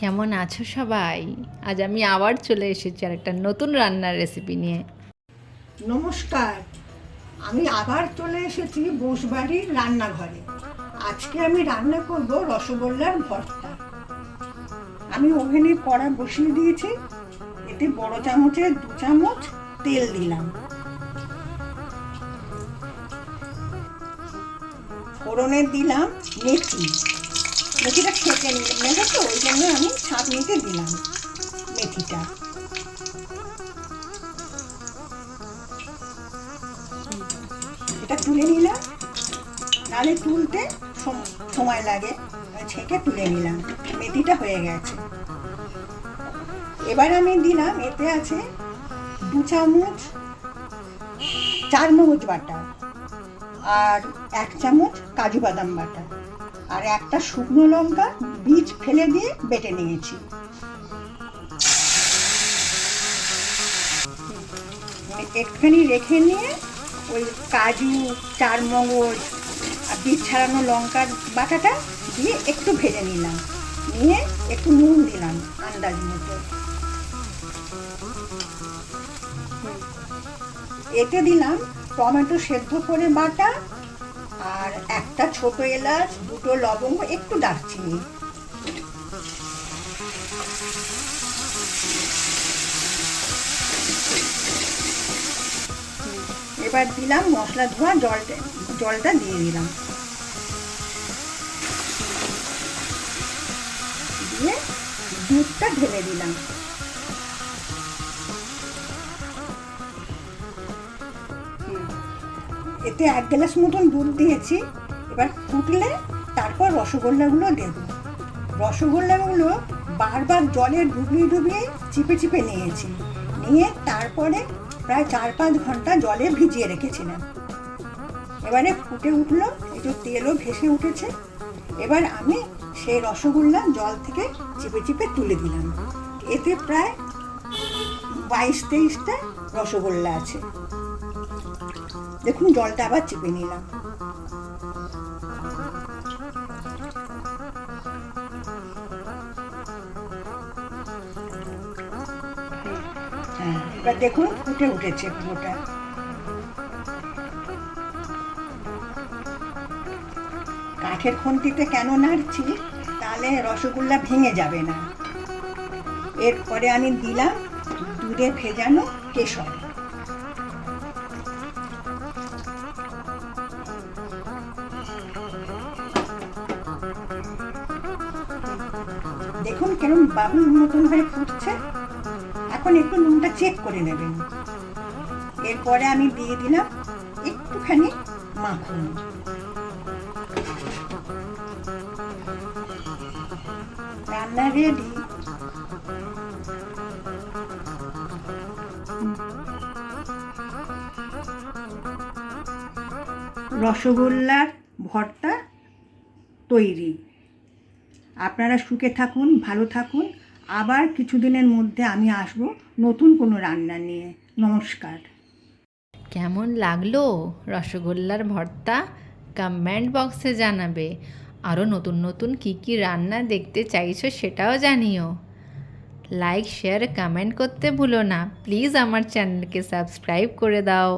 কেমন আছো সবাই? আজ আমি আবার চলে এসেছি আর একটা নতুন রান্নার রেসিপি নিয়ে। নমস্কার, আমি আবার চলে এসেছি বসবাড়ির রান্নাঘরে। আজকে আমি রান্না করব রসগোল্লার ভর্তা। আমি ওভেনে কড়া বসিয়ে দিয়েছি, এতে বড় চামচের 2 চামচ তেল দিলাম। ফোড়নে দিলাম মেথি। মেথিটা ছেঁকে নেবো তো, ওই জন্য আমি ছাঁকনিতে দিলাম মেথিটা। এটা তুলে নিলাম, নাহলে তুলতে সময় লাগে, ছেঁকে তুলে নিলাম। মেথিটা হয়ে গেছে। এবার আমি দিলাম, এতে আছে 2 চামচ চারমগজ বাটা, আর 1 চামচ কাজু বাদাম বাটা, আর একটা শুকনো লঙ্কা বীজ ফেলে দিয়ে বেটে নিয়েছি। একটুখানি রেখে নিয়ে ওই কাজু, চারমগজ আর বীজ ছাড়ানো লঙ্কার বাটাটা দিয়ে একটু ভেজে নিলাম। নিয়ে একটু নুন দিলাম আন্দাজ মতো। এতে দিলাম টমেটো সেদ্ধ করে বাটা, আর একটা ছোট এলাচ, 2টো লবঙ্গ, একটু দারচিনি। এবার দিলাম মশলা ধোয়া জলটা দিয়ে দিলাম। দিয়ে দুধটা ঢেলে দিলাম। এতে 1 গ্লাস মতন দুধ দিয়েছি। এবার ফুটলে তারপর রসগোল্লাগুলো দেব। রসগোল্লাগুলো বারবার জলে ডুবিয়ে চিপে চিপে নিয়েছি। নিয়ে তারপরে প্রায় 4-5 ঘন্টা জলে ভিজিয়ে রেখেছিলাম। এবারে ফুটে উঠলো, একটু তেলও ভেসে উঠেছে। এবার আমি সেই রসগোল্লা জল থেকে চিপে চিপে তুলে দিলাম। এতে প্রায় 22-23টা রসগোল্লা আছে। দেখুন, জলটা আবার চিপে নিলাম। এবার দেখুন ফুটে উঠেছে পুরোটা। কাঠের খুন্তিতে কেন নাড়ছি, তাহলে রসগোল্লা ভেঙে যাবে না। এরপরে আমি দিলাম দুধে ভেজানো কেশর। দেখুন কেমন বাবুর মতন হয়ে ফুটছে। এখন একটু নুনটা চেক করে নেবেন। এরপরে আমি দিয়ে দিলাম একটুখানি মাখন। রান্না রেডি। রসগোল্লার ভর্তা তৈরি। আপনারা সুখে থাকুন, ভালো থাকুন। আবার কিছুদিনের মধ্যে আমি আসব নতুন কোনো রান্না নিয়ে। নমস্কার। কেমন লাগলো রসগোল্লার ভর্তা? কমেন্ট বক্সে জানাবে। আরও নতুন নতুন কী রান্না দেখতে চাইছো সেটাও জানিও। লাইক, শেয়ার, কমেন্ট করতে ভুলো না। প্লিজ আমার চ্যানেলকে সাবস্ক্রাইব করে দাও।